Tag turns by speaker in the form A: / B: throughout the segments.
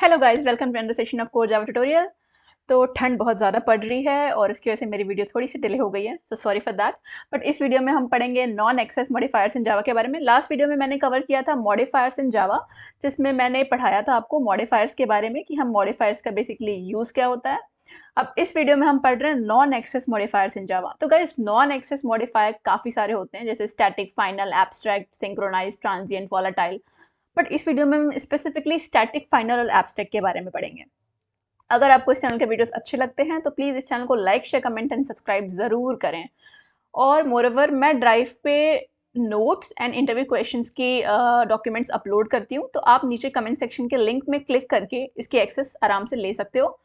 A: Hello guys, welcome to another session of core Java tutorial. तो ठंड बहुत ज़्यादा पड़ रही है और इसकी वजह से मेरी वीडियो थोड़ी सी डिले हो गई है, so sorry for that. But इस वीडियो में हम पढ़ेंगे नॉन एक्सेस मॉडिफायर्स इन जावा के बारे में। लास्ट वीडियो में मैंने कवर किया था मॉडिफायर्स इन जावा, जिसमें मैंने पढ़ाया था आपको मॉडिफायर्स के बारे में कि हम मॉडिफायर्स का बेसिकली यूज़ क्या होता है। अब इस वीडियो में हम पढ़ रहे हैं नॉन एक्सेस मॉडिफायर्स इन जावा। तो गाइस, नॉन एक्सेस मॉडिफायर काफ़ी सारे होते हैं, जैसे static, final, abstract, synchronize, transient, volatile. But इस वीडियो में हम स्पेसिफिकली स्टैटिक, फाइनल और एब्स्ट्रैक्ट के बारे में पढ़ेंगे। अगर आपको इस चैनल के वीडियोस अच्छे लगते हैं तो प्लीज़ इस चैनल को like, share, comment and subscribe ज़रूर करें। और मोरओवर मैं ड्राइव पे नोट्स एंड इंटरव्यू क्वेश्चंस की डॉक्यूमेंट्स अपलोड करती हूँ, तो आप नीचे कमेंट सेक्शन के लिंक में क्लिक करके इसकी एक्सेस आराम से ले सकते हो।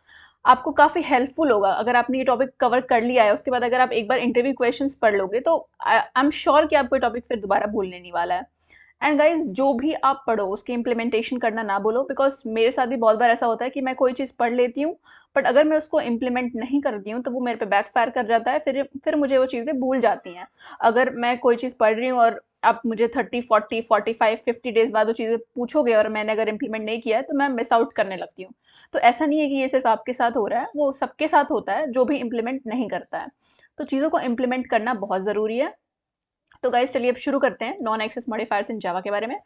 A: आपको काफ़ी हेल्पफुल होगा अगर आपने ये टॉपिक कवर कर लिया है, उसके बाद अगर आप एक बार इंटरव्यू क्वेश्चंस पढ़ लोगे तो आई एम श्योर कि आपको ये टॉपिक फिर दोबारा भूलने नहीं वाला है। एंड गाइज, जो भी आप पढ़ो उसकी इम्प्लीमेंटेशन करना ना बोलो, बिकॉज मेरे साथ भी बहुत बार ऐसा होता है कि मैं कोई चीज़ पढ़ लेती हूँ, बट अगर मैं उसको इम्प्लीमेंट नहीं करती हूँ तो वो मेरे पे बैकफायर कर जाता है, फिर मुझे वो चीज़ें भूल जाती हैं। अगर मैं कोई चीज़ पढ़ रही हूँ और आप मुझे 30, 40, 45, 50 डेज बाद वो चीज़ें पूछोगे और मैंने अगर इम्प्लीमेंट नहीं किया है तो मैं मिस आउट करने लगती हूँ। तो ऐसा नहीं है कि ये सिर्फ आपके साथ हो रहा है, वो सबके साथ होता है जो भी इम्प्लीमेंट नहीं करता है। तो चीज़ों को इम्प्लीमेंट करना बहुत ज़रूरी है। तो गाइस, चलिए अब शुरू करते हैं नॉन एक्सेस मॉडिफायर्स इन जावा के बारे में।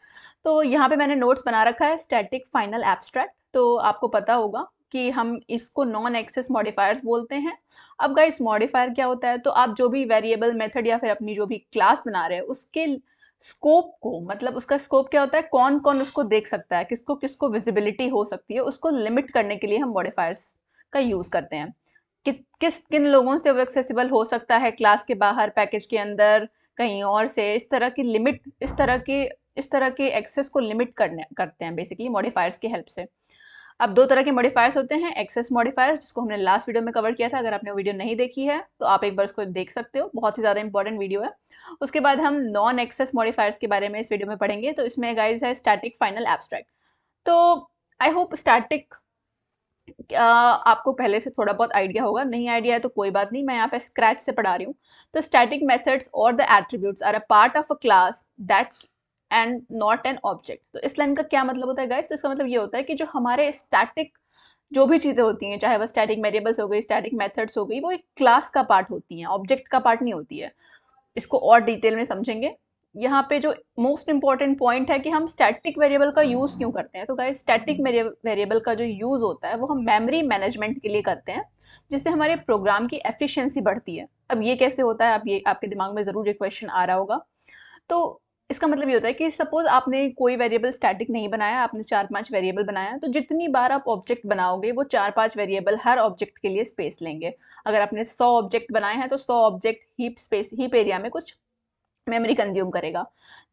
A: तो यहाँ पे मैंने नोट्स बना रखा है स्टैटिक, फाइनल, एब्स्ट्रैक्ट। तो आपको पता होगा कि हम इसको नॉन एक्सेस मॉडिफायर्स बोलते हैं। अब गाइस, मॉडिफायर क्या होता है? तो आप जो भी वेरिएबल, मेथड या फिर अपनी जो भी क्लास बना रहे हैं उसके स्कोप को, मतलब उसका स्कोप क्या होता है, कौन कौन उसको देख सकता है, किसको किसको विजिबिलिटी हो सकती है, उसको लिमिट करने के लिए हम मॉडिफायर्स का यूज करते हैं। किस किन लोगों से वो एक्सेसिबल हो सकता है, क्लास के बाहर, पैकेज के अंदर, कहीं और से, इस तरह की लिमिट, इस तरह के एक्सेस को लिमिट करते हैं बेसिकली मॉडिफायर्स की हेल्प से। अब दो तरह के मॉडिफायर्स होते हैं, एक्सेस मॉडिफायर्स, जिसको हमने लास्ट वीडियो में कवर किया था। अगर आपने वीडियो नहीं देखी है तो आप एक बार उसको देख सकते हो, बहुत ही ज़्यादा इंपॉर्टेंट वीडियो है। उसके बाद हम नॉन एक्सेस मॉडिफायर्स के बारे में इस वीडियो में पढ़ेंगे। तो इसमें गाइज है स्टैटिक, फाइनल, एब्स्ट्रैक्ट। तो आई होप स्टैटिक आपको पहले से थोड़ा बहुत आइडिया होगा, नहीं आइडिया है तो कोई बात नहीं, मैं यहाँ पे स्क्रैच से पढ़ा रही हूँ। तो स्टैटिक मेथड्स और the attributes are a part of a class that and not an object. तो इस लाइन का क्या मतलब होता है गाइस? तो इसका मतलब ये होता है कि जो हमारे स्टैटिक जो भी चीज़ें होती हैं, चाहे वो स्टैटिक वेरिएबल्स हो गई, स्टैटिक मेथड्स हो गई, वो एक क्लास का पार्ट होती हैं, ऑब्जेक्ट का पार्ट नहीं होती है। इसको और डिटेल में समझेंगे। यहाँ पे जो मोस्ट इंपॉर्टेंट पॉइंट है कि हम स्टैटिक वेरिएबल का यूज़ क्यों करते हैं। तो गाइस, स्टैटिक वेरिएबल का जो यूज़ होता है वो हम मेमोरी मैनेजमेंट के लिए करते हैं, जिससे हमारे प्रोग्राम की एफिशिएंसी बढ़ती है। अब ये कैसे होता है, अब ये आपके दिमाग में ज़रूर ये क्वेश्चन आ रहा होगा। तो इसका मतलब ये होता है कि सपोज आपने कोई वेरिएबल स्टैटिक नहीं बनाया, आपने 4-5 वेरिएबल बनाया, तो जितनी बार आप ऑब्जेक्ट बनाओगे वो 4-5 वेरिएबल हर ऑब्जेक्ट के लिए स्पेस लेंगे। अगर आपने 100 ऑब्जेक्ट बनाए हैं तो 100 ऑब्जेक्ट हीप एरिया में कुछ मेमोरी कंज्यूम करेगा।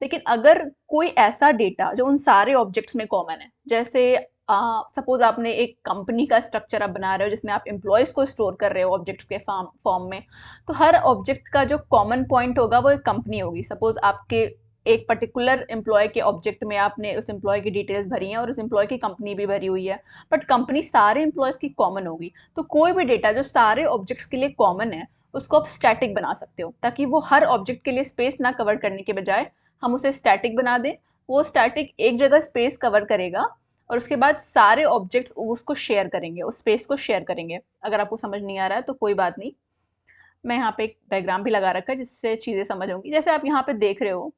A: लेकिन अगर कोई ऐसा डेटा जो उन सारे ऑब्जेक्ट्स में कॉमन है, जैसे सपोज आपने एक कंपनी का स्ट्रक्चर आप बना रहे हो जिसमें आप एम्प्लॉयज़ को स्टोर कर रहे हो ऑब्जेक्ट्स के फॉर्म में, तो हर ऑब्जेक्ट का जो कॉमन पॉइंट होगा वो एक कंपनी होगी। सपोज आपके एक पर्टिकुलर एम्प्लॉय के ऑब्जेक्ट में आपने उस एम्प्लॉय की डिटेल्स भरी हैं और उस एम्प्लॉय की कंपनी भी भरी हुई है, बट कंपनी सारे एम्प्लॉयज़ की कॉमन होगी। तो कोई भी डेटा जो सारे ऑब्जेक्ट्स के लिए कॉमन है उसको आप स्टैटिक बना सकते हो, ताकि वो हर ऑब्जेक्ट के लिए स्पेस ना कवर करने के बजाय हम उसे स्टैटिक बना दें। वो स्टैटिक एक जगह स्पेस कवर करेगा और उसके बाद सारे ऑब्जेक्ट्स उसको शेयर करेंगे, उस स्पेस को शेयर करेंगे। अगर आपको समझ नहीं आ रहा है तो कोई बात नहीं, मैं यहाँ पे एक डायग्राम भी लगा रखा है जिससे चीज़ें समझ होंगी। जैसे आप यहाँ पे देख रहे हो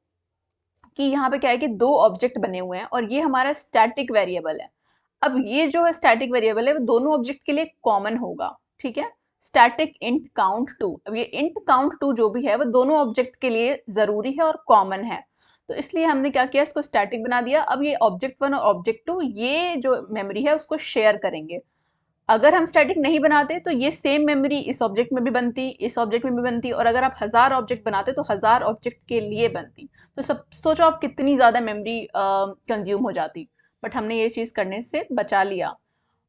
A: कि यहाँ पे क्या है कि दो ऑब्जेक्ट बने हुए हैं और ये हमारा स्टैटिक वेरिएबल है। अब ये जो है स्टैटिक वेरिएबल है वो दोनों ऑब्जेक्ट के लिए कॉमन होगा, ठीक है। स्टैटिक इंट काउंट टू, अब ये इंट काउंट टू जो भी है वो दोनों ऑब्जेक्ट के लिए ज़रूरी है और कॉमन है। तो इसलिए हमने क्या किया, इसको स्टैटिक बना दिया। अब ये ऑब्जेक्ट वन और ऑब्जेक्ट टू ये जो मेमोरी है उसको शेयर करेंगे। अगर हम स्टैटिक नहीं बनाते तो ये सेम मेमोरी इस ऑब्जेक्ट में भी बनती, इस ऑब्जेक्ट में भी बनती, और अगर आप 1000 ऑब्जेक्ट बनाते तो 1000 ऑब्जेक्ट के लिए बनती। तो सब सोचो आप कितनी ज़्यादा मेमोरी कंज्यूम हो जाती। बट हमने ये चीज़ करने से बचा लिया।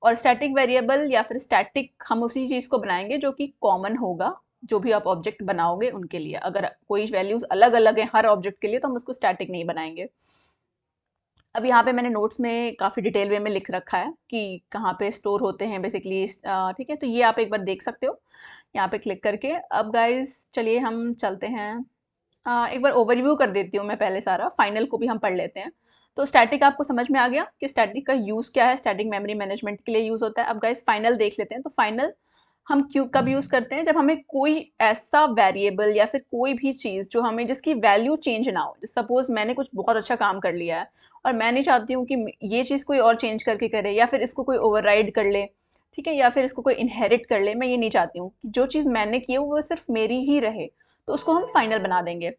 A: और स्टैटिक वेरिएबल या फिर स्टैटिक हम उसी चीज़ को बनाएंगे जो कि कॉमन होगा, जो भी आप ऑब्जेक्ट बनाओगे उनके लिए। अगर कोई वैल्यूज़ अलग अलग हैं हर ऑब्जेक्ट के लिए तो हम उसको स्टैटिक नहीं बनाएंगे। अब यहाँ पे मैंने नोट्स में काफ़ी डिटेल वे में लिख रखा है कि कहाँ पे स्टोर होते हैं बेसिकली, ठीक है। तो ये आप एक बार देख सकते हो यहाँ पे क्लिक करके। अब गाइस, चलिए हम चलते हैं। एक बार ओवरव्यू कर देती हूँ मैं पहले, सारा फाइनल को भी हम पढ़ लेते हैं। तो स्टैटिक आपको समझ में आ गया कि स्टैटिक का यूज़ क्या है, स्टैटिक मेमोरी मैनेजमेंट के लिए यूज़ होता है। अब गाइस फाइनल देख लेते हैं। तो फाइनल हम क्यों कब यूज़ करते हैं, जब हमें कोई ऐसा वेरिएबल या फिर कोई भी चीज़ जो हमें जिसकी वैल्यू चेंज ना हो। सपोज मैंने कुछ बहुत अच्छा काम कर लिया है और मैं नहीं चाहती हूँ कि ये चीज़ कोई और चेंज करके करे या फिर इसको कोई ओवरराइड कर ले, ठीक है, या फिर इसको कोई इनहेरिट कर ले। मैं ये नहीं चाहती हूँ कि जो चीज़ मैंने की है वो सिर्फ मेरी ही रहे, तो उसको हम फाइनल बना देंगे।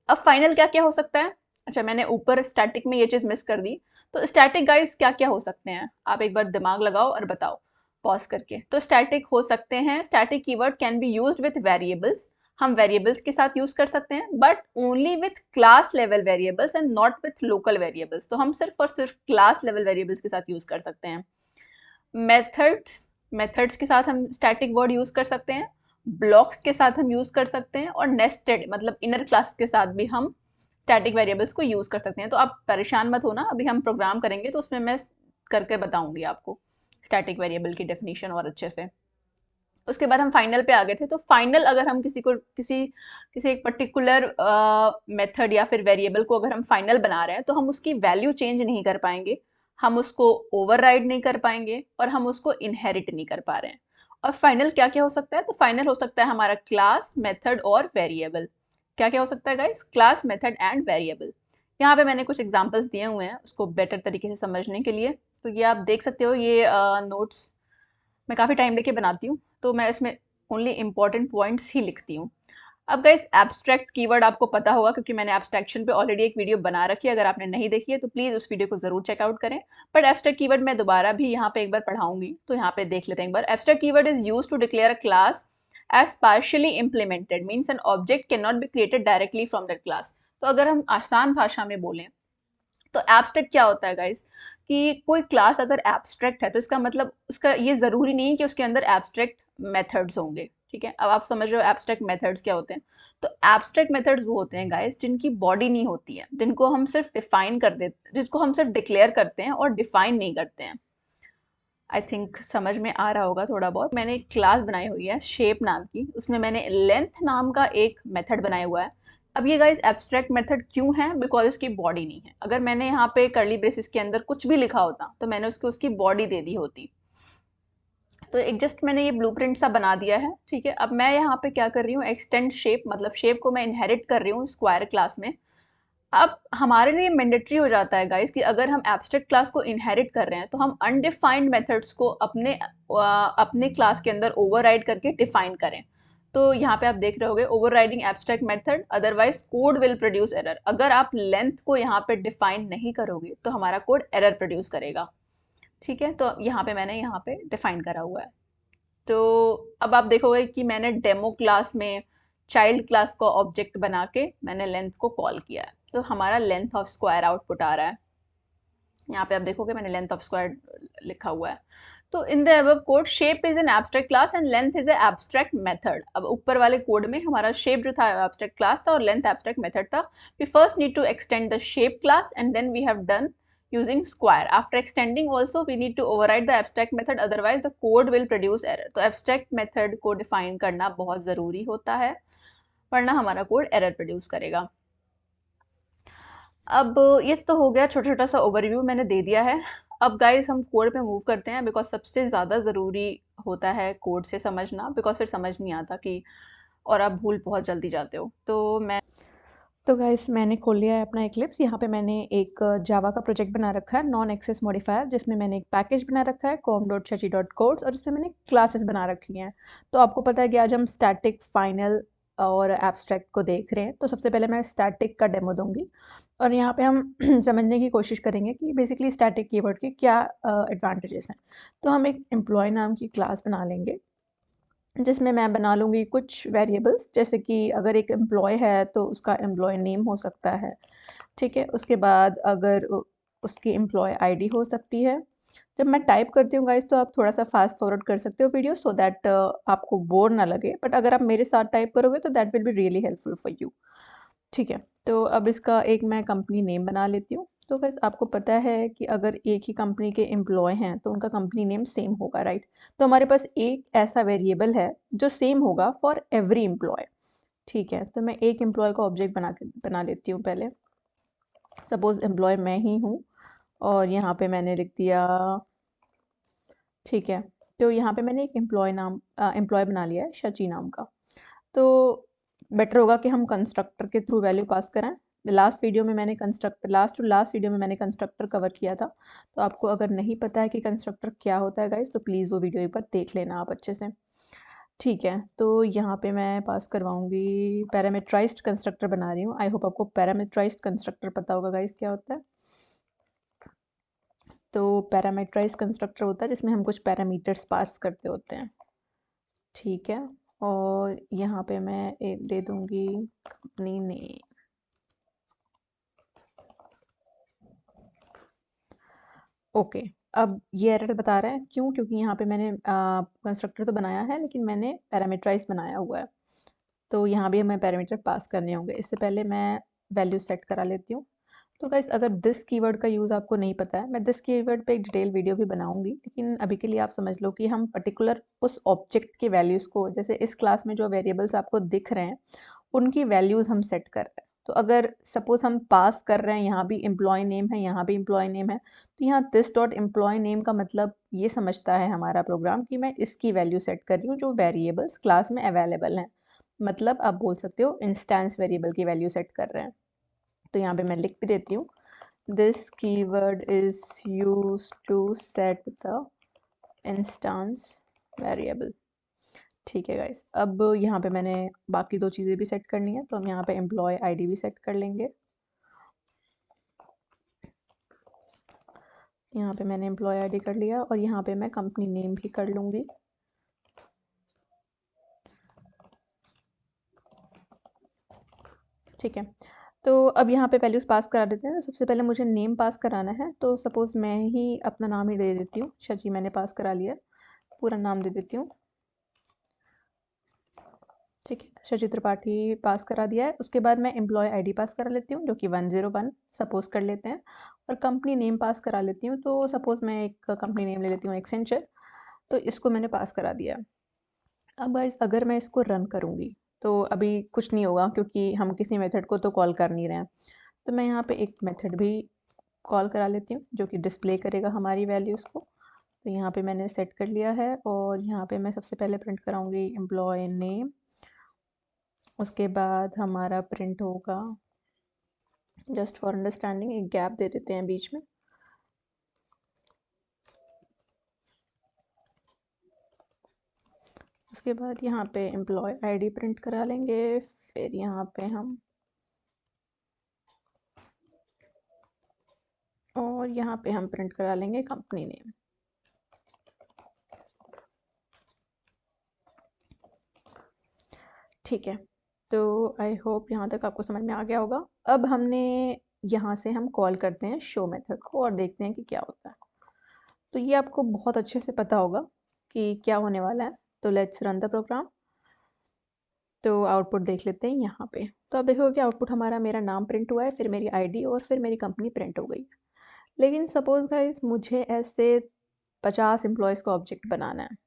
A: अब फाइनल क्या क्या हो सकता है? अच्छा, मैंने ऊपर स्टैटिक में ये चीज़ मिस कर दी। तो स्टैटिक गाइस क्या क्या हो सकते हैं, आप एक बार दिमाग लगाओ और बताओ पॉज करके। तो स्टैटिक हो सकते हैं, static keyword can be used with variables. हम वेरिएबल्स के साथ यूज कर सकते हैं, but only with class level variables and not with local variables. तो हम सिर्फ और सिर्फ क्लास लेवल वेरिएबल्स के साथ यूज कर सकते हैं। मेथड्स, मेथड्स के साथ हम स्टैटिक वर्ड यूज कर सकते हैं, ब्लॉक्स के साथ हम यूज कर सकते हैं, और नेस्टेड मतलब इनर क्लास के साथ भी हम स्टैटिक वेरिएबल्स को यूज कर सकते हैं। तो आप परेशान मत होना, अभी हम प्रोग्राम करेंगे तो उसमें मैं करके बताऊंगी आपको स्टैटिक वेरिएबल की डेफिनेशन और अच्छे से। उसके बाद हम फाइनल पे आ गए थे। तो फाइनल अगर हम किसी एक पर्टिकुलर मेथड या फिर वेरिएबल को अगर हम फाइनल बना रहे हैं तो हम उसकी वैल्यू चेंज नहीं कर पाएंगे, हम उसको ओवरराइड नहीं कर पाएंगे और हम उसको इनहेरिट नहीं कर पा रहे हैं। और फाइनल क्या क्या हो सकता है? तो फाइनल हो सकता है हमारा क्लास, मेथड और वेरिएबल। क्या क्या हो सकता है guys? Class, method and variable. यहाँ पे मैंने कुछ एग्जांपल्स दिए हुए हैं उसको बेटर तरीके से समझने के लिए। तो ये आप देख सकते हो, ये नोट्स मैं काफ़ी टाइम लेके बनाती हूँ, तो मैं इसमें ओनली इंपॉर्टेंट पॉइंट्स ही लिखती हूँ। अब गाइस एब्स्ट्रैक्ट कीवर्ड आपको पता होगा क्योंकि मैंने एब्स्ट्रैक्शन पे ऑलरेडी एक वीडियो बना रखी है। अगर आपने नहीं देखी है तो प्लीज़ उस वीडियो को ज़रूर चेकआउट करें। बट एब्स्ट्रैक्ट कीवर्ड मैं दोबारा भी यहाँ पे एक बार पढ़ाऊंगी, तो यहाँ पे देख लेते हैं एक बार। Abstract keyword is use to declare a class as partially implemented, means an object can not be created directly from that class. तो अगर हम आसान भाषा में बोलें तो एब्स्ट्रैक्ट क्या होता है गाइस, कि कोई क्लास अगर एब्स्ट्रैक्ट है तो इसका मतलब उसका ये ज़रूरी नहीं है कि उसके अंदर एब्स्ट्रैक्ट मेथड्स होंगे। ठीक है, अब आप समझ रहे हो एब्स्ट्रैक्ट मेथड्स क्या होते हैं। तो एब्स्ट्रैक्ट मेथड्स वो होते हैं गाइस जिनकी बॉडी नहीं होती है, जिनको हम सिर्फ डिफाइन कर देते, जिसको हम सिर्फ डिक्लेयर करते हैं और डिफाइन नहीं करते हैं। आई थिंक समझ में आ रहा होगा थोड़ा बहुत। मैंने एक क्लास बनाई हुई है शेप नाम की, उसमें मैंने लेंथ नाम का एक मेथड बनाया हुआ है। अब ये गाइस एब्स्ट्रैक्ट मेथड क्यों है? बिकॉज इसकी बॉडी नहीं है। अगर मैंने यहाँ पे कर्ली ब्रेसेस के अंदर कुछ भी लिखा होता तो मैंने उसको उसकी बॉडी दे दी होती। तो एक जस्ट मैंने ये ब्लूप्रिंट सा बना दिया है। ठीक है, अब मैं यहाँ पे क्या कर रही हूँ, एक्सटेंड शेप, मतलब शेप को मैं इनहेरिट कर रही हूँ स्क्वायर क्लास में। अब हमारे लिए मैंडेटरी हो जाता है गाइस कि अगर हम एब्स्ट्रैक्ट क्लास को इनहेरिट कर रहे हैं तो हम अनडिफाइंड मेथड्स को अपने क्लास के अंदर ओवरराइड करके डिफाइन करें। तो यहाँ पे आप देख रहे होगे overriding abstract method, otherwise code will produce error. अगर आप लेंथ को यहाँ पे डिफाइन नहीं करोगे तो हमारा कोड एरर प्रोड्यूस करेगा। ठीक है, तो यहाँ पे मैंने यहाँ पे डिफाइन करा हुआ है। तो अब आप देखोगे कि मैंने डेमो क्लास में चाइल्ड क्लास को ऑब्जेक्ट बना के मैंने लेंथ को कॉल किया है, तो हमारा लेंथ ऑफ स्क्वायर आउटपुट आ रहा है। यहाँ पे आप देखोगे मैंने लेंथ ऑफ स्क्वायर लिखा हुआ है। तो in the above code shape is an abstract class and length is a abstract method. अब ऊपर वाले कोड में हमारा शेप जो था एब्स्ट्रैक्ट क्लास था और लेंथ एब्स्ट्रैक्ट मेथड था। We first need to extend the shape class and then we have done using square. After extending also we need to override the abstract method, otherwise the code will produce error. तो abstract method को define करना बहुत ज़रूरी होता है, वरना हमारा code error produce करेगा। अब ये तो हो गया छोटा छोटा सा ओवरव्यू मैंने दे दिया है। अब गाइस हम कोड पे मूव करते हैं, बिकॉज सबसे ज़्यादा ज़रूरी होता है कोड से समझना, बिकॉज फिर समझ नहीं आता कि, और आप भूल बहुत जल्दी जाते हो। तो गाइस मैंने खोल लिया है अपना एक्लिप्स। यहाँ पे मैंने एक जावा का प्रोजेक्ट बना रखा है नॉन एक्सेस मॉडिफायर, जिसमें मैंने एक पैकेज बना रखा है com.chachi.codes और इसमें मैंने क्लासेस बना रखी हैं। तो आपको पता है कि आज हम स्टैटिक, फाइनल और एब्स्ट्रैक्ट को देख रहे हैं। तो सबसे पहले मैं स्टैटिक का डेमो दूंगी और यहाँ पे हम समझने की कोशिश करेंगे कि बेसिकली स्टैटिक कीवर्ड के क्या एडवांटेजेस हैं। तो हम एक एम्प्लॉय नाम की क्लास बना लेंगे जिसमें मैं बना लूँगी कुछ वेरिएबल्स, जैसे कि अगर एक एम्प्लॉय है तो उसका एम्प्लॉय नेम हो सकता है। ठीक है, उसके बाद अगर उसकी एम्प्लॉय आईडी हो सकती है। जब मैं टाइप करती हूँ गाइस तो आप थोड़ा सा फास्ट फॉरवर्ड कर सकते हो वीडियो, सो दैट आपको बोर ना लगे, बट अगर आप मेरे साथ टाइप करोगे तो that will be really helpful for you. ठीक है, तो अब इसका एक मैं कंपनी नेम बना लेती हूँ। तो बस आपको पता है कि अगर एक ही कंपनी के एम्प्लॉय हैं तो उनका कंपनी नेम सेम होगा, राइट। तो हमारे पास एक ऐसा वेरिएबल है जो सेम होगा फॉर एवरी एम्प्लॉय। ठीक है, तो मैं एक एम्प्लॉय का ऑब्जेक्ट बना लेती हूँ पहले। सपोज़ एम्प्लॉय मैं ही हूँ और यहाँ पे मैंने लिख दिया, ठीक है। तो यहाँ पे मैंने एक एम्प्लॉय बना लिया है शची नाम का। तो बेटर होगा कि हम कंस्ट्रक्टर के थ्रू वैल्यू पास करें। लास्ट टू लास्ट वीडियो में मैंने कंस्ट्रक्टर कवर किया था। तो आपको अगर नहीं पता है कि कंस्ट्रक्टर क्या होता है गाइस, तो प्लीज़ वो वीडियो एक बार देख लेना आप अच्छे से। ठीक है, तो यहाँ पे मैं पास करवाऊँगी पैरामीटराइज्ड कंस्ट्रक्टर बना रही हूँ। आई होप आपको पैरामीटराइज्ड कंस्ट्रक्टर पता होगा गाइस क्या होता है। तो पैरामीटराइज्ड कंस्ट्रक्टर होता है जिसमें हम कुछ पैरामीटर्स पास करते होते हैं। ठीक है, और यहाँ पे मैं एक दे दूँगी कंपनी नेम। ओके, अब ये एरर बता रहा है क्यों? क्योंकि यहाँ पे मैंने कंस्ट्रक्टर तो बनाया है लेकिन मैंने पैरामीटराइज बनाया हुआ है। तो यहाँ भी हमें पैरामीटर पास करने होंगे। इससे पहले मैं वैल्यू सेट करा लेती हूँ। तो गाइस अगर दिस कीवर्ड का यूज़ आपको नहीं पता है, मैं दिस कीवर्ड पे एक डिटेल वीडियो भी बनाऊंगी, लेकिन अभी के लिए आप समझ लो कि हम पर्टिकुलर उस ऑब्जेक्ट के वैल्यूज़ को, जैसे इस क्लास में जो वेरिएबल्स आपको दिख रहे हैं उनकी वैल्यूज़ हम सेट कर रहे हैं। तो अगर सपोज हम पास कर रहे हैं, यहाँ भी एम्प्लॉय नेम है, यहाँ भी एम्प्लॉय नेम है, तो यहाँ दिस डॉट एम्प्लॉय नेम का मतलब ये समझता है हमारा प्रोग्राम कि मैं इसकी वैल्यू सेट कर रही हूँ जो वेरिएबल्स क्लास में अवेलेबल हैं। मतलब आप बोल सकते हो इंस्टेंस वेरिएबल की वैल्यू सेट कर रहे हैं। तो यहाँ पे मैं लिख भी देती हूँ, this keyword is used to set the instance variable. ठीक है गाइस, अब यहाँ पे मैंने बाकी दो चीज़ें भी सेट करनी है, तो हम यहाँ पे एम्प्लॉय आईडी भी सेट कर लेंगे। यहाँ पे मैंने एम्प्लॉय आईडी कर लिया और यहाँ पे मैं कंपनी नेम भी कर लूँगी। ठीक है, तो अब यहाँ पे वैल्यूज़ पास करा देते हैं। सबसे पहले मुझे नेम पास कराना है, तो सपोज़ मैं ही अपना नाम ही दे देती हूँ। शची मैंने पास करा लिया, पूरा नाम दे देती हूँ। ठीक है, शची त्रिपाठी पास करा दिया है। उसके बाद मैं एम्प्लॉय आईडी पास करा लेती हूँ जो कि 101 सपोज़ कर लेते हैं, और कंपनी नेम पास करा लेती हूँ। तो सपोज़ मैं एक कंपनी नेम ले लेती हूँ एक्सेंचर, तो इसको मैंने पास करा दिया। अब गाइस अगर मैं इसको रन करूँगी तो अभी कुछ नहीं होगा क्योंकि हम किसी मेथड को तो कॉल कर नहीं रहे हैं। तो मैं यहाँ पे एक मेथड भी कॉल करा लेती हूँ जो कि डिस्प्ले करेगा हमारी वैल्यूज़ को। तो यहाँ पे मैंने सेट कर लिया है और यहाँ पे मैं सबसे पहले प्रिंट कराऊंगी एम्प्लॉय नेम। उसके बाद हमारा प्रिंट होगा, जस्ट फॉर अंडरस्टैंडिंग एक गैप दे देते हैं बीच में। उसके बाद यहाँ पे एम्प्लॉय आईडी प्रिंट करा लेंगे, फिर यहाँ पे हम और यहाँ पे हम प्रिंट करा लेंगे कंपनी नेम। ठीक है, तो आई होप यहाँ तक आपको समझ में आ गया होगा। अब हमने यहाँ से हम कॉल करते हैं शो मेथड को और देखते हैं कि क्या होता है। तो ये आपको बहुत अच्छे से पता होगा कि क्या होने वाला है। तो लेट्स रन द प्रोग्राम। तो आउटपुट देख लेते हैं यहाँ पे। तो आप देखोगे कि आउटपुट हमारा, मेरा नाम प्रिंट हुआ है, फिर मेरी आईडी और फिर मेरी कंपनी प्रिंट हो गई। लेकिन सपोज गाइस मुझे ऐसे 50 एम्प्लॉयज़ का ऑब्जेक्ट बनाना है।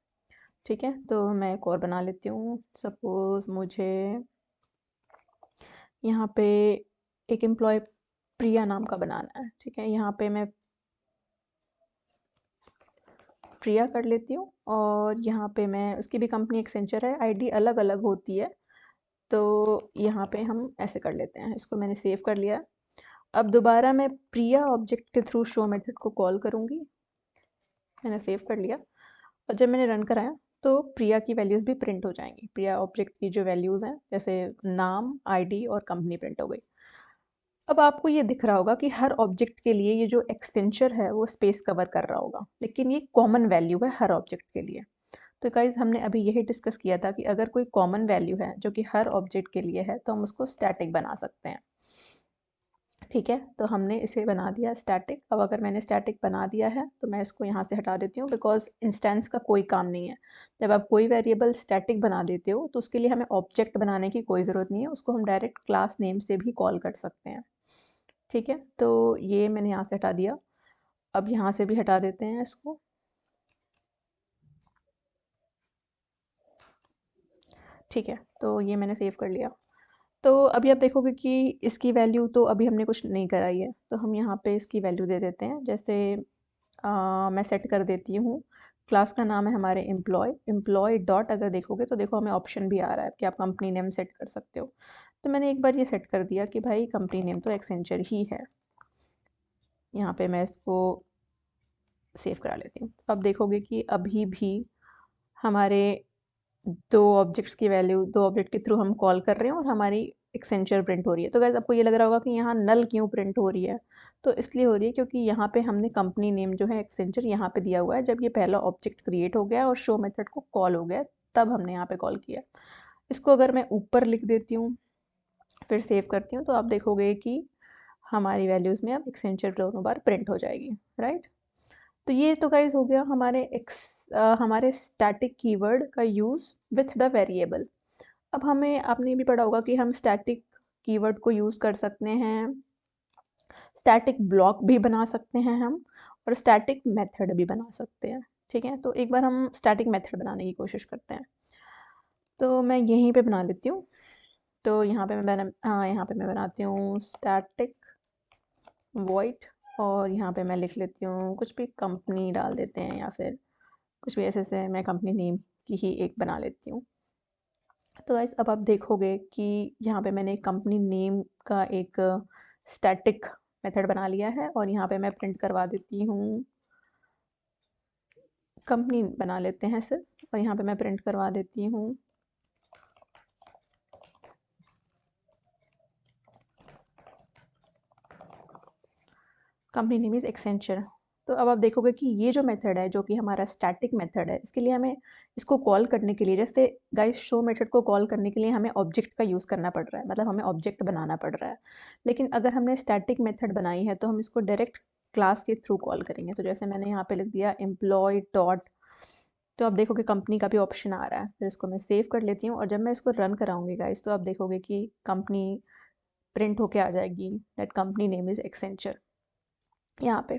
A: ठीक है, तो मैं एक और बना लेती हूँ। सपोज मुझे यहाँ पे एक एम्प्लॉय प्रिया नाम का बनाना है। ठीक है, यहाँ पे मैं प्रिया कर लेती हूँ और यहाँ पे मैं, उसकी भी कंपनी एक्सेंचर है, आईडी अलग अलग होती है। तो यहाँ पे हम ऐसे कर लेते हैं, इसको मैंने सेव कर लिया। अब दोबारा मैं प्रिया ऑब्जेक्ट के थ्रू शो मेथड को कॉल करूँगी। मैंने सेव कर लिया और जब मैंने रन कराया तो प्रिया की वैल्यूज़ भी प्रिंट हो जाएंगी। प्रिया ऑब्जेक्ट की जो वैल्यूज़ हैं, जैसे नाम, आईडी और कंपनी, प्रिंट हो गई। अब आपको ये दिख रहा होगा कि हर ऑब्जेक्ट के लिए ये जो एक्सटेंचर है वो स्पेस कवर कर रहा होगा, लेकिन ये कॉमन वैल्यू है हर ऑब्जेक्ट के लिए। तो गाइज हमने अभी यही डिस्कस किया था कि अगर कोई कॉमन वैल्यू है जो कि हर ऑब्जेक्ट के लिए है तो हम उसको स्टैटिक बना सकते हैं। ठीक है, तो हमने इसे बना दिया स्टैटिक। अब अगर मैंने स्टैटिक बना दिया है तो मैं इसको यहाँ से हटा देती हूँ, बिकॉज इंस्टेंस का कोई काम नहीं है। जब आप कोई वेरिएबल स्टैटिक बना देते हो तो उसके लिए हमें ऑब्जेक्ट बनाने की कोई ज़रूरत नहीं है, उसको हम डायरेक्ट क्लास नेम से भी कॉल कर सकते हैं। ठीक है, तो ये मैंने यहाँ से हटा दिया। अब यहाँ से भी हटा देते हैं इसको। ठीक है, तो ये मैंने सेव कर लिया। तो अभी आप देखोगे कि इसकी वैल्यू तो अभी हमने कुछ नहीं कराई है, तो हम यहाँ पे इसकी वैल्यू दे देते हैं। जैसे मैं सेट कर देती हूँ, क्लास का नाम है हमारे एम्प्लॉय डॉट, अगर देखोगे तो देखो हमें ऑप्शन भी आ रहा है कि आप कंपनी नेम सेट कर सकते हो। तो मैंने एक बार ये सेट कर दिया कि भाई कंपनी नेम तो एक्सेंचर ही है। यहाँ पे मैं इसको सेव करा लेती हूँ। तो अब देखोगे कि अभी भी हमारे दो ऑब्जेक्ट्स की वैल्यू, दो ऑब्जेक्ट के थ्रू हम कॉल कर रहे हैं और हमारी एक्सेंचर प्रिंट हो रही है। तो गाइस आपको ये लग रहा होगा कि यहाँ नल क्यों प्रिंट हो रही है, तो इसलिए हो रही है क्योंकि यहाँ पे हमने कंपनी नेम जो है एक्सेंचर यहाँ पे दिया हुआ है। जब ये पहला ऑब्जेक्ट क्रिएट हो गया और शो मेथड को कॉल हो गया, तब हमने यहाँ पे कॉल किया। इसको अगर मैं ऊपर लिख देती हूँ, फिर सेव करती हूँ, तो आप देखोगे कि हमारी वैल्यूज़ में अब एक्सेंचर दोनों बार प्रिंट हो जाएगी, राइट। तो ये तो गाइज हो गया हमारे स्टैटिक कीवर्ड का यूज़ विथ द वेरिएबल। अब हमें, आपने भी पढ़ा होगा कि हम स्टैटिक कीवर्ड को यूज़ कर सकते हैं, स्टैटिक ब्लॉक भी बना सकते हैं हम, और स्टैटिक मेथड भी बना सकते हैं। ठीक है, तो एक बार हम स्टैटिक मेथड बनाने की कोशिश करते हैं। तो मैं यहीं पे बना लेती हूँ। तो यहाँ पे यहाँ पे मैं बनाती हूँ स्टैटिक वॉइड, और यहाँ पे मैं लिख लेती हूँ कुछ भी, कंपनी डाल देते हैं, या फिर कुछ भी ऐसे से मैं कंपनी नेम की ही एक बना लेती हूँ। तो गाइस अब आप देखोगे कि यहाँ पे मैंने कंपनी नेम का एक स्टैटिक मेथड बना लिया है, और यहाँ पे मैं प्रिंट करवा देती हूँ, कंपनी बना लेते हैं सिर्फ, और यहाँ पे मैं प्रिंट करवा देती हूँ कंपनी नेम इज़ एक्सेंचर। तो अब आप देखोगे कि ये जो मेथड है, जो कि हमारा स्टैटिक मेथड है, इसके लिए हमें, इसको कॉल करने के लिए, जैसे गाइस शो मेथड को कॉल करने के लिए हमें ऑब्जेक्ट का यूज़ करना पड़ रहा है, मतलब हमें ऑब्जेक्ट बनाना पड़ रहा है। लेकिन अगर हमने स्टैटिक मेथड बनाई है तो हम इसको डायरेक्ट क्लास के थ्रू कॉल करेंगे। तो जैसे मैंने यहाँ पे लिख दिया एम्प्लॉय डॉट, तो आप देखोगे कंपनी का भी ऑप्शन आ रहा है। फिर इसको मैं सेव कर लेती हूँ, और जब मैं इसको रन कराऊंगी गाइस, तो आप देखोगे कि कंपनी प्रिंट होके आ जाएगी, that company name is Accenture यहाँ पे।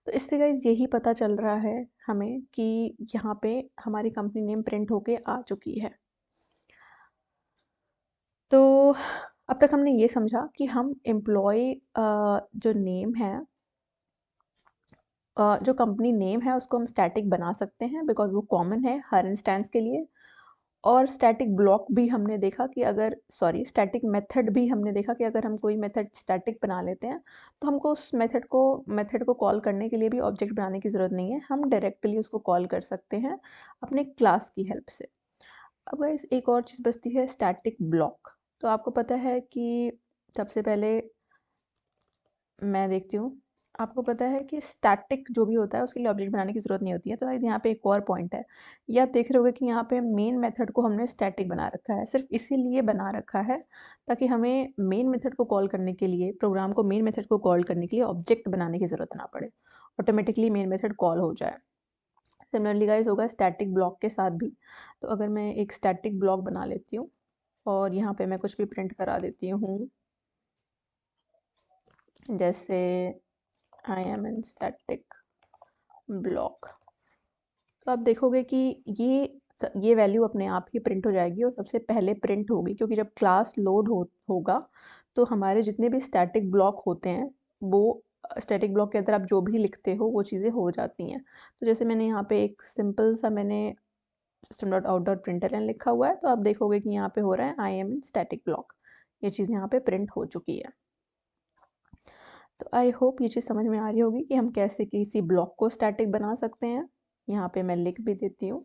A: तो इससे गाइज यही पता चल रहा है हमें कि यहाँ पे हमारी कंपनी नेम प्रिंट होके आ चुकी है। तो अब तक हमने ये समझा कि हम एम्प्लॉय जो नेम है, जो कंपनी नेम है, उसको हम स्टैटिक बना सकते हैं, बिकॉज वो कॉमन है हर इंस्टेंस के लिए। और स्टैटिक ब्लॉक भी हमने देखा कि अगर, सॉरी, स्टैटिक मेथड भी हमने देखा कि अगर हम कोई मेथड स्टैटिक बना लेते हैं, तो हमको उस मेथड को कॉल करने के लिए भी ऑब्जेक्ट बनाने की ज़रूरत नहीं है, हम डायरेक्टली उसको कॉल कर सकते हैं अपने क्लास की हेल्प से। अब गाइस एक और चीज़ बचती है, स्टैटिक ब्लॉक। तो आपको पता है कि सबसे पहले मैं देखती हूँ, आपको पता है कि स्टैटिक जो भी होता है उसके लिए ऑब्जेक्ट बनाने की ज़रूरत नहीं होती है। तो यहाँ पे एक और पॉइंट है, ये आप देख रहे होगे कि यहाँ पे मेन मेथड को हमने स्टैटिक बना रखा है, सिर्फ इसीलिए बना रखा है ताकि हमें मेन मेथड को कॉल करने के लिए, प्रोग्राम को मेन मेथड को कॉल करने के लिए ऑब्जेक्ट बनाने की ज़रूरत ना पड़े, ऑटोमेटिकली मेन मेथड कॉल हो जाए। सिमिलरली गाइस होगा स्टैटिक ब्लॉक के साथ भी। तो अगर मैं एक स्टैटिक ब्लॉक बना लेती हूँ, और यहाँ पे मैं कुछ भी प्रिंट करा देती हूँ, जैसे I am in static block, तो आप देखोगे कि ये वैल्यू अपने आप ही प्रिंट हो जाएगी, और सबसे पहले प्रिंट होगी, क्योंकि जब क्लास लोड होगा तो हमारे जितने भी स्टैटिक ब्लॉक होते हैं, वो स्टैटिक ब्लॉक के अंदर आप जो भी लिखते हो वो चीज़ें हो जाती हैं। तो जैसे मैंने यहाँ पे एक सिंपल सा मैंने system dot out dot println लिखा हुआ है, तो आप देखोगे कि यहाँ पे हो रहा है I am in static block, ये चीज़ यहाँ पे प्रिंट हो चुकी है। तो आई होप ये चीज़ समझ में आ रही होगी कि हम कैसे किसी ब्लॉक को स्टैटिक बना सकते हैं। यहाँ पे मैं लिख भी देती हूँ,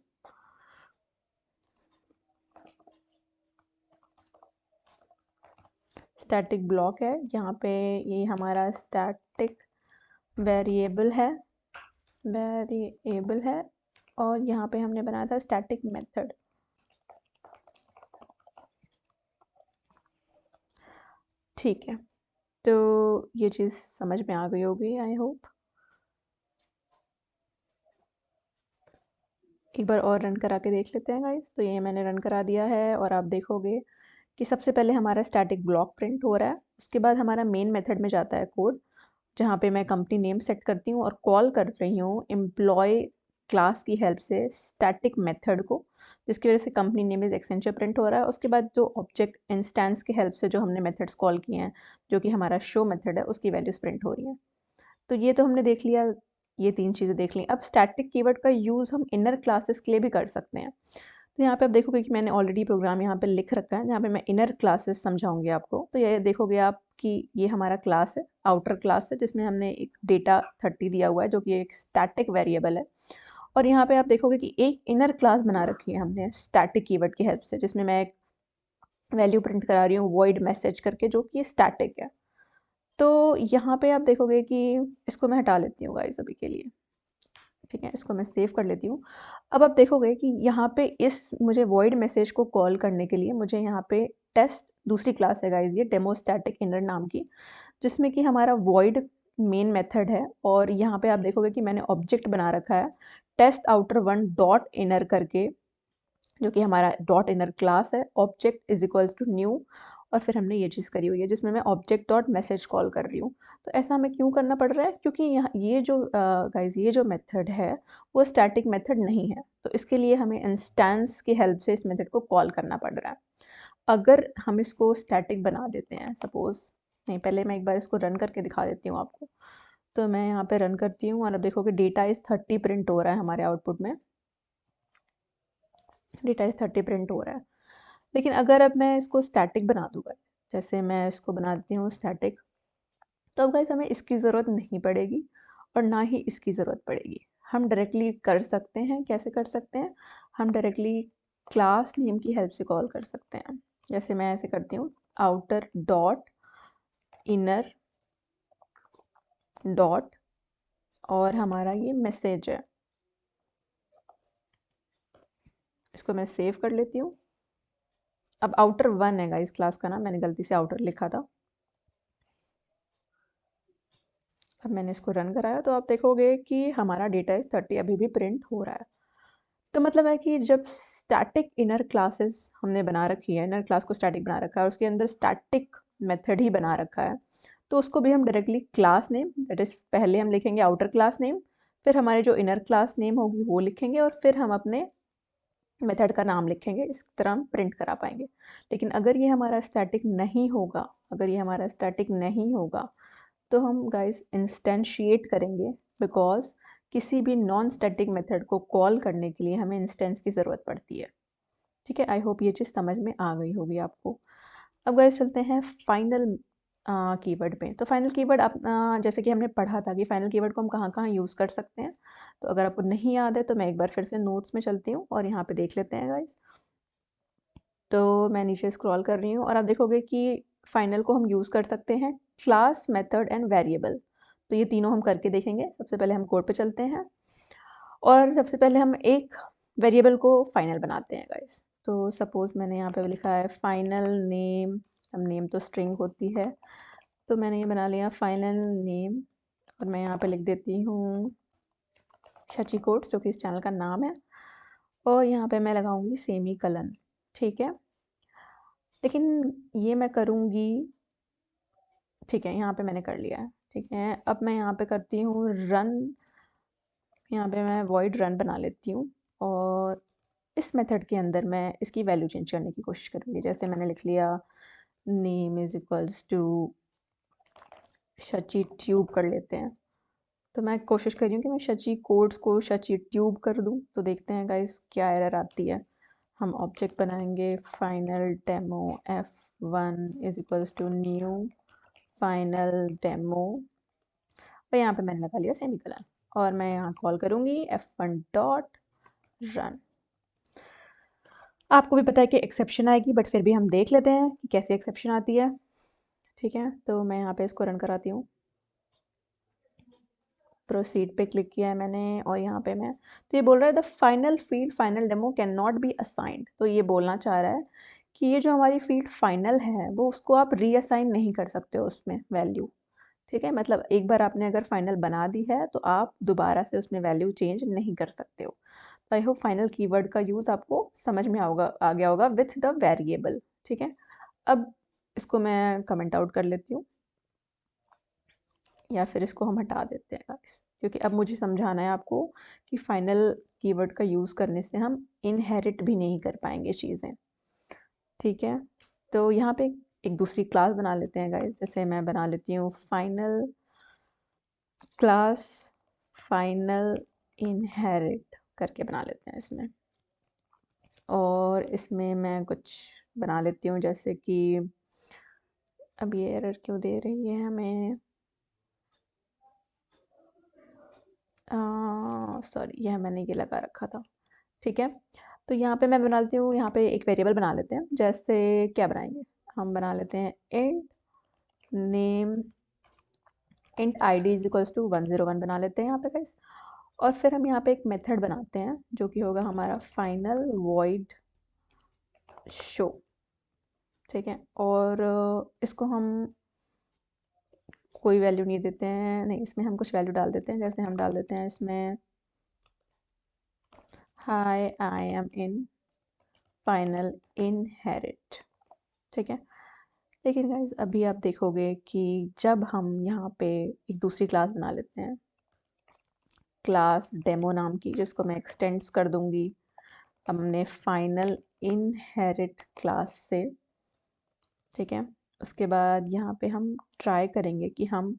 A: स्टैटिक ब्लॉक है यहाँ पे, ये हमारा स्टैटिक वेरिएबल है, और यहाँ पे हमने बनाया था स्टैटिक मेथड। ठीक है, तो ये चीज़ समझ में आ गई होगी आई होप। एक बार और रन करा के देख लेते हैं गाइस। तो ये मैंने रन करा दिया है, और आप देखोगे कि सबसे पहले हमारा स्टैटिक ब्लॉक प्रिंट हो रहा है, उसके बाद हमारा मेन मेथड में जाता है कोड, जहाँ पे मैं कंपनी नेम सेट करती हूँ और कॉल कर रही हूँ एम्प्लॉय क्लास की हेल्प से स्टैटिक मेथड को, जिसकी वजह से company name is Accenture print हो रहा है। उसके बाद जो ऑब्जेक्ट इंस्टेंस की हेल्प से जो हमने मेथड्स कॉल किए हैं, जो कि हमारा शो मेथड है, उसकी वैल्यूज प्रिंट हो रही हैं। तो ये तो हमने देख लिया, ये 3 चीज़ें देख ली। अब स्टैटिक कीवर्ड का यूज़ हम इनर क्लासेस के लिए भी कर सकते हैं। तो यहाँ पे आप देखोगे कि मैंने ऑलरेडी प्रोग्राम यहाँ पे लिख रखा है, जहाँ पे मैं इनर क्लासेस समझाऊंगी आपको। तो ये देखोगे आप कि ये हमारा क्लास है, आउटर क्लास है, जिसमें हमने एक डेटा 30 दिया हुआ है, जो कि एक स्टैटिक वेरिएबल है। और यहाँ पे आप देखोगे कि एक इनर क्लास बना रखी है हमने स्टैटिक कीवर्ड की हेल्प से, जिसमें मैं एक वैल्यू प्रिंट करा रही हूँ वॉइड मैसेज करके, जो कि स्टैटिक है। तो यहाँ पे आप देखोगे कि इसको मैं हटा लेती हूँ गाइस अभी के लिए, ठीक है, इसको मैं सेव कर लेती हूँ। अब आप देखोगे कि यहाँ पे इस मुझे वॉइड मैसेज को कॉल करने के लिए मुझे यहाँ पे टेस्ट दूसरी क्लास है गाइस, ये डेमो स्टैटिक इनर नाम की, जिसमें कि हमारा वॉइड मेन मेथड है। और यहाँ पे आप देखोगे कि मैंने ऑब्जेक्ट बना रखा है test outer one dot inner करके, जो कि हमारा डॉट इनर क्लास है। Object is equals to new, और फिर हमने ये चीज़ करी हुई है जिसमें मैं ऑब्जेक्ट डॉट मैसेज कॉल कर रही हूँ। तो ऐसा हमें क्यों करना पड़ रहा है? क्योंकि यहाँ ये जो गाइज ये जो मेथड है वो स्टैटिक मेथड नहीं है, तो इसके लिए हमें इंस्टेंस की हेल्प से इस मेथड को कॉल करना पड़ रहा है। अगर हम इसको स्टैटिक बना देते हैं सपोज, नहीं पहले मैं एक बार इसको रन करके दिखा देती हूँ आपको। तो मैं यहाँ पे रन करती हूँ और अब देखोगे डेटा इज 30 प्रिंट हो रहा है हमारे आउटपुट में, डेटा इज 30 प्रिंट हो रहा है। लेकिन अगर अब मैं इसको स्टैटिक बना दूंगा, जैसे मैं इसको बना देती हूँ स्टैटिक, तो अब गाइस हमें इसकी ज़रूरत नहीं पड़ेगी और ना ही इसकी ज़रूरत पड़ेगी। हम डायरेक्टली कर सकते हैं, कैसे कर सकते हैं? हम डायरेक्टली क्लास नेम की हेल्प से कॉल कर सकते हैं। जैसे मैं ऐसे करती हूँ, आउटर डॉट इनर डॉट, और हमारा ये मैसेज है, इसको मैं सेव कर लेती हूँ। अब आउटर वन है गाइस क्लास का नाम, मैंने गलती से आउटर लिखा था। अब मैंने इसको रन कराया तो आप देखोगे कि हमारा डेटा इज 30 अभी भी प्रिंट हो रहा है। तो मतलब है कि जब स्टैटिक इनर क्लासेस हमने बना रखी है, इनर क्लास को स्टैटिक बना रखा है और उसके अंदर स्टैटिक मेथड ही बना रखा है, तो उसको भी हम directly class name, that is पहले हम लिखेंगे आउटर क्लास नेम, फिर हमारे जो इनर क्लास नेम होगी वो लिखेंगे, और फिर हम अपने मेथड का नाम लिखेंगे। इस तरह हम प्रिंट करा पाएंगे। लेकिन अगर ये हमारा स्टैटिक नहीं होगा, अगर ये हमारा स्टैटिक नहीं होगा, तो हम गाइस इंस्टेंशिएट करेंगे, बिकॉज किसी भी नॉन स्टैटिक मेथड को कॉल करने के लिए हमें इंस्टेंस की ज़रूरत पड़ती है। ठीक है, आई होप ये चीज़ समझ में आ गई होगी आपको। अब गाइस चलते हैं फाइनल कीवर्ड पे। तो फाइनल कीवर्ड आप जैसे कि हमने पढ़ा था कि फाइनल कीवर्ड को हम कहाँ कहाँ यूज़ कर सकते हैं। तो अगर आपको नहीं याद है तो मैं एक बार फिर से नोट्स में चलती हूँ और यहाँ पे देख लेते हैं गाइस। तो मैं नीचे स्क्रॉल कर रही हूँ और आप देखोगे कि फाइनल को हम यूज़ कर सकते हैं क्लास, मेथड एंड वेरिएबल। तो ये तीनों हम करके देखेंगे। सबसे पहले हम कोड पे चलते हैं और सबसे पहले हम एक वेरिएबल को फाइनल बनाते हैं गाइस। तो सपोज़ मैंने यहाँ पे लिखा है फाइनल नेम, अब नेम तो स्ट्रिंग होती है, तो मैंने ये बना लिया फाइनल नेम, और मैं यहाँ पे लिख देती हूँ शची कोट्स, जो कि इस चैनल का नाम है, और यहाँ पे मैं लगाऊंगी सेमी कलन। ठीक है, लेकिन ये मैं करूँगी, ठीक है, यहाँ पे मैंने कर लिया है। ठीक है, अब मैं यहाँ पे करती हूँ रन, यहाँ पे मैं वॉइड रन बना लेती हूँ और इस मेथड के अंदर मैं इसकी वैल्यू चेंज करने की कोशिश करूँगी। जैसे मैंने लिख लिया name is equals to Shachi ट्यूब कर लेते हैं। तो मैं कोशिश कर रही हूँ कि मैं शची कोड्स को शची ट्यूब कर दूँ। तो देखते हैं गाइस क्या एरर आती है। हम ऑब्जेक्ट बनाएंगे final demo f1 is equals to new final demo, और यहाँ पे मैंने लगा लिया सेमीकोलन, और मैं यहाँ कॉल करूँगी f1 डॉट रन। आपको भी पता है कि एक्सेप्शन आएगी, बट फिर भी हम देख लेते हैं कि कैसे एक्सेप्शन आती है। ठीक है, तो मैं यहाँ पे इसको रन कराती हूँ। प्रोसीड पे क्लिक किया है मैंने और यहाँ पे मैं, तो ये बोल रहा है the final field final demo can not be assigned. तो ये बोलना चाह रहा है कि ये जो हमारी फील्ड फाइनल है वो उसको आप रीअसाइन नहीं कर सकते हो उसमें वैल्यू। ठीक है, मतलब एक बार आपने अगर फाइनल बना दी है तो आप दोबारा से उसमें वैल्यू चेंज नहीं कर सकते हो। तो आई होप फाइनल कीवर्ड का यूज़ आपको समझ में आ गया होगा विथ द वेरिएबल। ठीक है, अब इसको मैं कमेंट आउट कर लेती हूँ। या फिर इसको हम हटा देते हैं गाइस, क्योंकि अब मुझे समझाना है आपको कि फाइनल कीवर्ड का यूज़ करने से हम इनहेरिट भी नहीं कर पाएंगे चीज़ें। ठीक है, तो यहाँ पे एक दूसरी क्लास बना लेते हैं गाइस। जैसे मैं बना लेती हूँ फाइनल क्लास फाइनल इनहेरिट करके बना लेते हैं इसमें। और इसमें मैं कुछ बना लेती हूँ, जैसे कि अब ये एरर क्यों दे रही है हमें, सॉरी यह मैंने ये लगा रखा था। ठीक है, तो यहाँ पे मैं बना लेती हूँ, यहाँ पे एक वेरिएबल बना लेते हैं। जैसे क्या बनाएंगे, हम बना लेते हैं int name int id is equals to 101 बना लेते हैं यहाँ पे गाइस। और फिर हम यहाँ पे एक मेथड बनाते हैं जो कि होगा हमारा फाइनल वॉइड शो। ठीक है, और इसको हम कोई वैल्यू नहीं देते हैं, नहीं इसमें हम कुछ वैल्यू डाल देते हैं। जैसे हम डाल देते हैं इसमें high I am in final inherit. ठीक है, लेकिन गाइज अभी आप देखोगे कि जब हम यहाँ पे एक दूसरी क्लास बना लेते हैं, क्लास डेमो नाम की, जिसको मैं एक्सटेंड्स कर दूंगी हमने फाइनल इनहेरिट क्लास से। ठीक है, उसके बाद यहाँ पे हम ट्राई करेंगे कि हम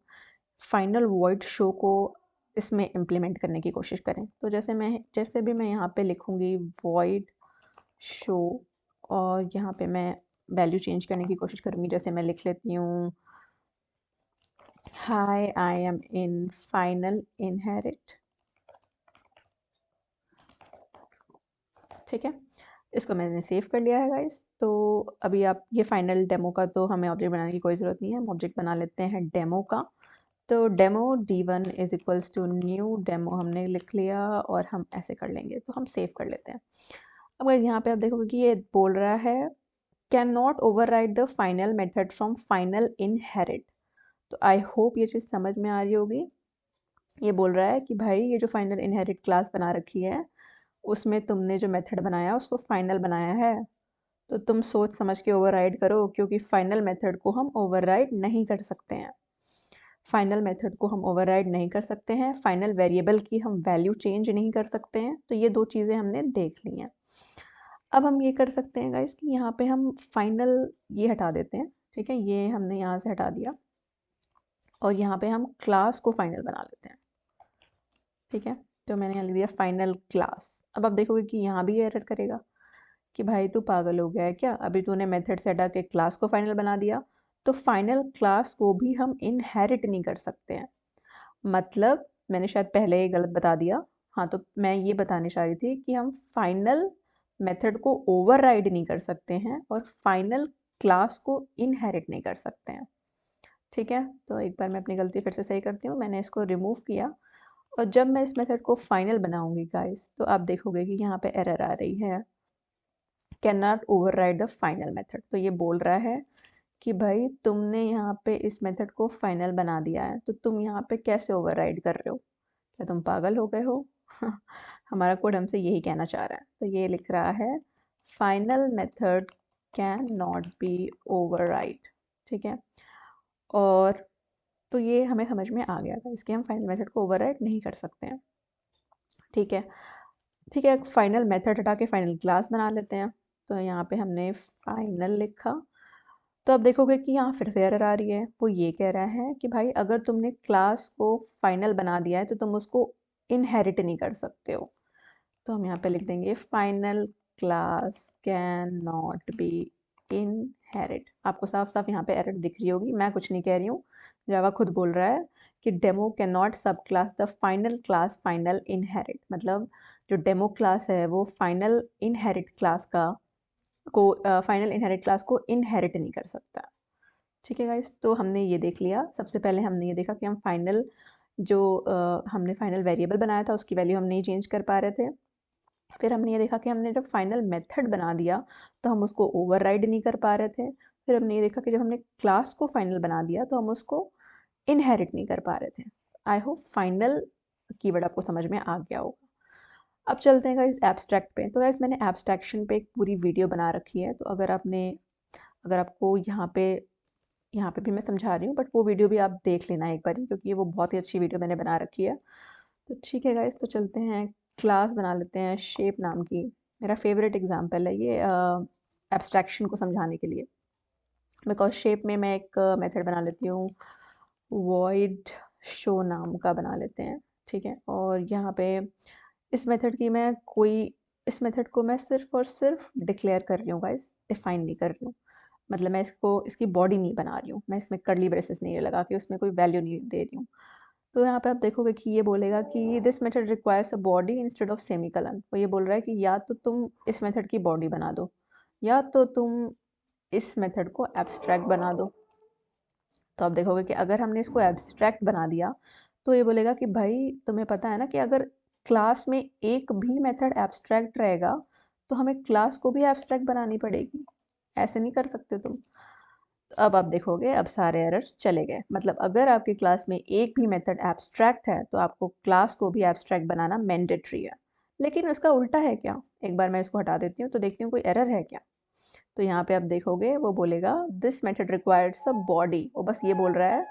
A: फाइनल वॉइड शो को इसमें इम्प्लीमेंट करने की कोशिश करें। तो जैसे भी मैं यहाँ पे लिखूँगी वॉइड शो, और यहाँ पे मैं वैल्यू चेंज करने की कोशिश करूँगी। जैसे मैं लिख लेती हूँ high I am in final inherit. ठीक है, इसको मैंने सेव कर लिया है गाइस। तो अभी आप ये फाइनल डेमो का तो हमें ऑब्जेक्ट बनाने की कोई ज़रूरत नहीं है, हम ऑब्जेक्ट बना लेते हैं डेमो का। तो demo d1 is equals to new demo हमने लिख लिया, और हम ऐसे कर लेंगे, तो हम सेव कर लेते हैं। अब गाइस यहाँ पे आप देखोगे कि ये बोल रहा है can not override the final method from final inherit. तो आई होप ये चीज़ समझ में आ रही होगी। ये बोल रहा है कि भाई ये जो फाइनल इनहेरिट क्लास बना रखी है, उसमें तुमने जो मेथड बनाया उसको फाइनल बनाया है, तो तुम सोच समझ के ओवरराइड करो, क्योंकि फाइनल मेथड को हम ओवरराइड नहीं कर सकते हैं। फाइनल मेथड को हम ओवरराइड नहीं कर सकते हैं, फाइनल वेरिएबल की हम वैल्यू चेंज नहीं कर सकते हैं। तो ये दो चीज़ें हमने देख ली हैं। अब हम ये कर सकते हैं गाइस कि यहाँ पे हम फाइनल ये हटा देते हैं। ठीक है, ये हमने यहाँ से हटा दिया, और यहाँ पे हम क्लास को फाइनल बना लेते हैं। ठीक है, तो मैंने यहाँ लिख दिया फाइनल क्लास। अब आप देखोगे कि यहाँ भी एरर करेगा कि भाई तू पागल हो गया है क्या, अभी तूने मेथड से हटा के क्लास को फाइनल बना दिया। तो फाइनल क्लास को भी हम इनहेरिट नहीं कर सकते हैं। मतलब मैंने शायद पहले ही गलत बता दिया। हाँ, तो मैं ये बताने चाह रही थी कि हम फाइनल मेथड को ओवरराइड नहीं कर सकते हैं, और फाइनल क्लास को इनहेरिट नहीं कर सकते हैं। ठीक है, तो एक बार मैं अपनी गलती फिर से सही करती हूँ। मैंने इसको रिमूव किया, और जब मैं इस मेथड को फाइनल बनाऊंगी गाइस, तो आप देखोगे कि यहाँ पे एरर आ रही है can not override the final method. तो ये बोल रहा है कि भाई तुमने यहाँ पे इस मेथड को फाइनल बना दिया है, तो तुम यहाँ पे कैसे ओवरराइड कर रहे हो, क्या तुम पागल हो गए हो? हमारा कोड हमसे यही कहना चाह रहा है। तो ये लिख रहा है final method can not B override. ठीक है, और तो ये हमें समझ में आ गया था, इसके हम फाइनल मेथड को ओवरराइड नहीं कर सकते हैं। ठीक है, ठीक है, फाइनल मेथड हटा के फाइनल क्लास बना लेते हैं। तो यहाँ पे हमने फाइनल लिखा, तो अब देखोगे कि यहाँ फिर से एरर आ रही है। वो ये कह रहा है कि भाई अगर तुमने क्लास को फाइनल बना दिया है, तो तुम उसको इनहेरिट नहीं कर सकते हो। तो हम यहाँ पे लिख देंगे final class can not B inherit. आपको साफ साफ यहाँ पे एरर दिख रही होगी, मैं कुछ नहीं कह रही हूँ, जावा खुद बोल रहा है कि डेमो कैन नॉट सब class the final class final inherit. मतलब जो डेमो क्लास है वो फाइनल इनहेरिट क्लास को फाइनल इनहेरिट क्लास को इनहेरिट नहीं कर सकता। ठीक है गाइस, तो हमने ये देख लिया। सबसे पहले हमने ये देखा कि हम फाइनल जो हमने फाइनल वेरिएबल बनाया था उसकी वैल्यू हम नहीं चेंज कर पा रहे थे। फिर हमने ये देखा कि हमने जब फाइनल मेथड बना दिया तो हम उसको ओवरराइड नहीं कर पा रहे थे। फिर हमने ये देखा कि जब हमने क्लास को फाइनल बना दिया तो हम उसको इनहेरिट नहीं कर पा रहे थे। आई होप फाइनल कीवर्ड आपको समझ में आ गया होगा। अब चलते हैं गाइस एब्स्ट्रैक्ट पे। तो गाइस मैंने एब्स्ट्रैक्शन पे एक पूरी वीडियो बना रखी है, तो अगर आपको यहाँ पे यहाँ पे भी मैं समझा रही हूँ, बट वो वीडियो भी आप देख लेना एक बारी, क्योंकि वो बहुत ही अच्छी वीडियो मैंने बना रखी है। तो ठीक है गाइस, तो चलते हैं, क्लास बना लेते हैं शेप नाम की। मेरा फेवरेट एग्जांपल है ये एब्स्ट्रैक्शन को समझाने के लिए, बिकॉज शेप में मैं एक मेथड बना लेती हूँ, वॉइड शो नाम का बना लेते हैं। ठीक है, और यहाँ पे इस मेथड की मैं कोई इस मेथड को मैं सिर्फ और सिर्फ डिक्लेयर कर रही हूँ गाइस, डिफाइन नहीं कर रही हूँ। मतलब मैं इसकी बॉडी नहीं बना रही हूँ, मैं इसमें कर्ली ब्रेसेस नहीं लगा के उसमें कोई वैल्यू नहीं दे रही हूँ। तो यहाँ पे आप देखोगे कि ये बोलेगा कि this method requires a body instead of semicolon. तो ये बोल रहा है कि या तो तुम इस मेथड की बॉडी बना दो, या तो तुम इस मेथड को एब्स्ट्रैक्ट बना दो। तो आप देखोगे कि अगर हमने इसको एब्स्ट्रैक्ट बना दिया तो ये बोलेगा कि भाई तुम्हें पता है ना कि अगर क्लास में एक भी मेथड एब्स्ट्रैक्ट रहेगा तो हमें क्लास को भी एब्स्ट्रैक्ट बनानी पड़ेगी, ऐसे नहीं कर सकते तुम। तो अब आप देखोगे, अब सारे एरर्स चले गए। मतलब अगर आपकी क्लास में एक भी मेथड एब्स्ट्रैक्ट है तो आपको क्लास को भी एब्स्ट्रैक्ट बनाना मैंडेटरी है। लेकिन उसका उल्टा है क्या? एक बार मैं इसको हटा देती हूँ तो देखती हूँ कोई एरर है क्या। तो यहाँ पे आप देखोगे वो बोलेगा दिस मेथड रिक्वायर्ड्स अ बॉडी। वो बस ये बोल रहा है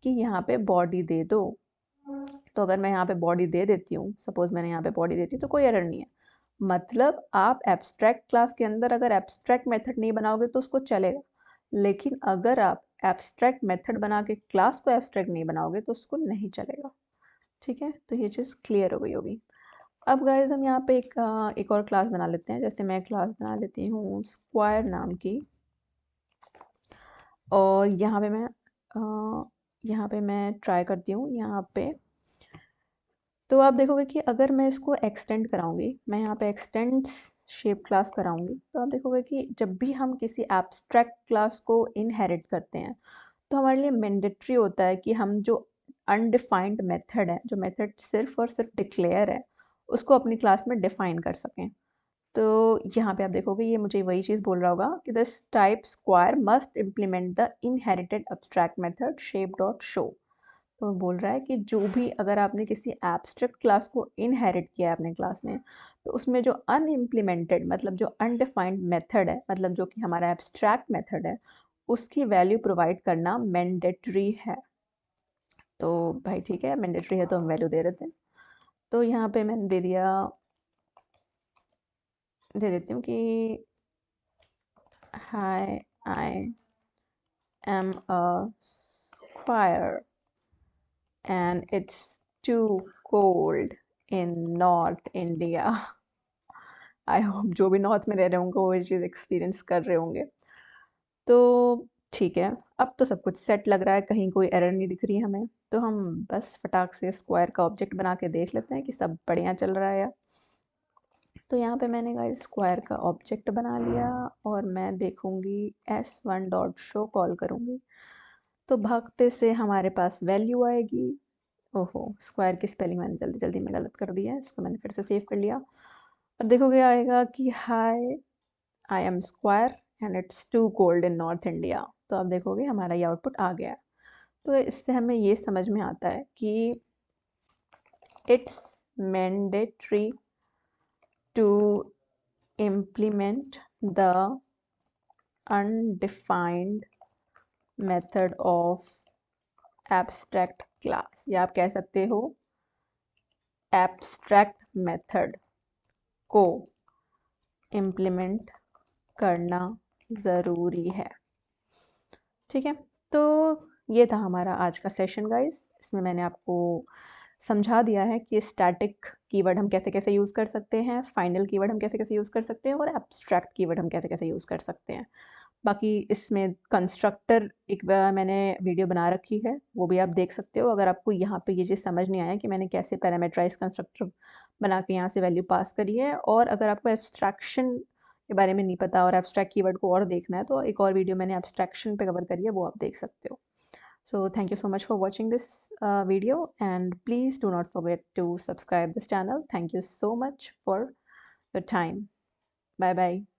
A: कि यहाँ पे बॉडी दे दो। तो अगर मैं यहाँ पे बॉडी दे देती हूँ, सपोज मैंने यहाँ पे बॉडी देती हूँ, तो कोई एरर नहीं है। मतलब आप एब्स्ट्रैक्ट क्लास के अंदर अगर एब्स्ट्रैक्ट मेथड नहीं बनाओगे तो उसको चलेगा, लेकिन अगर आप एब्स्ट्रैक्ट मेथड बना के क्लास को एब्स्ट्रैक्ट नहीं बनाओगे तो उसको नहीं चलेगा। ठीक है, तो ये चीज़ क्लियर हो गई होगी। अब गाइज हम यहाँ पे एक और क्लास बना लेते हैं। जैसे मैं क्लास बना लेती हूँ स्क्वायर नाम की, और यहाँ पे मैं ट्राई करती हूँ यहाँ पे। तो आप देखोगे कि अगर मैं इसको एक्सटेंड कराऊंगी, मैं यहाँ पे एक्सटेंड्स शेप क्लास कराऊंगी, तो आप देखोगे कि जब भी हम किसी एब्स्ट्रैक्ट क्लास को इनहेरिट करते हैं तो हमारे लिए मैंडेटरी होता है कि हम जो अनडिफाइंड मेथड है, जो मेथड सिर्फ और सिर्फ डिक्लेयर है, उसको अपनी क्लास में डिफाइन कर सकें। तो यहाँ पे आप देखोगे ये मुझे वही चीज़ बोल रहा होगा कि this type square must implement the inherited abstract method shape dot show. तो बोल रहा है कि जो भी अगर आपने किसी एब्स्ट्रैक्ट क्लास को इनहेरिट किया है अपने क्लास में, तो उसमें जो अनइम्प्लीमेंटेड मतलब जो अनडिफाइंड मेथड है, मतलब जो कि हमारा एब्स्ट्रैक्ट मेथड है, उसकी वैल्यू प्रोवाइड करना मैंडेटरी है। तो भाई ठीक है, मैंडेटरी है तो हम वैल्यू दे देते हैं। तो यहाँ पे मैंने दे देती हूँ कि hi I am a square and it's too cold in North India. I hope जो भी नॉर्थ में रह रहे होंगे वो ये चीज़ एक्सपीरियंस कर रहे होंगे। तो ठीक है, अब तो सब कुछ सेट लग रहा है, कहीं कोई एरर नहीं दिख रही हमें। तो हम बस फटाक से स्क्वायर का ऑब्जेक्ट बना के देख लेते हैं कि सब बढ़िया चल रहा है या। तो यहाँ पे मैंने गाइस स्क्वायर का ऑब्जेक्ट बना लिया, और मैं देखूंगी s1 डॉट शो कॉल करूँगी, तो भागते से हमारे पास वैल्यू आएगी। ओहो, स्क्वायर की स्पेलिंग मैंने जल्दी जल्दी में गलत कर दी है, इसको मैंने फिर से सेव कर लिया। और देखोगे आएगा कि hi I am square and it's too cold in north India. तो आप देखोगे हमारा ये आउटपुट आ गया है। तो इससे हमें ये समझ में आता है कि it's mandatory to implement the undefined method of abstract class, या आप कह सकते हो abstract method को implement करना ज़रूरी है। ठीक है, तो ये था हमारा आज का सेशन गाइस। इसमें मैंने आपको समझा दिया है कि स्टैटिक कीवर्ड हम कैसे कैसे यूज़ कर सकते हैं, फाइनल कीवर्ड हम कैसे कैसे यूज़ कर सकते हैं, और एब्स्ट्रैक्ट कीवर्ड हम कैसे कैसे यूज़ कर सकते हैं। बाकी इसमें कंस्ट्रक्टर एक मैंने वीडियो बना रखी है, वो भी आप देख सकते हो। अगर आपको यहाँ पे ये चीज़ समझ नहीं आया कि मैंने कैसे पैरामीटराइज कंस्ट्रक्टर बना के यहाँ से वैल्यू पास करी है, और अगर आपको एब्स्ट्रैक्शन के बारे में नहीं पता और एब्स्ट्रैक्ट कीवर्ड को और देखना है, तो एक और वीडियो मैंने एब्स्ट्रैक्शन पे कवर करी है, वो आप देख सकते हो। So thank you so much for watching this video, and please do not forget to subscribe this channel. Thank you so much for your time. Bye bye.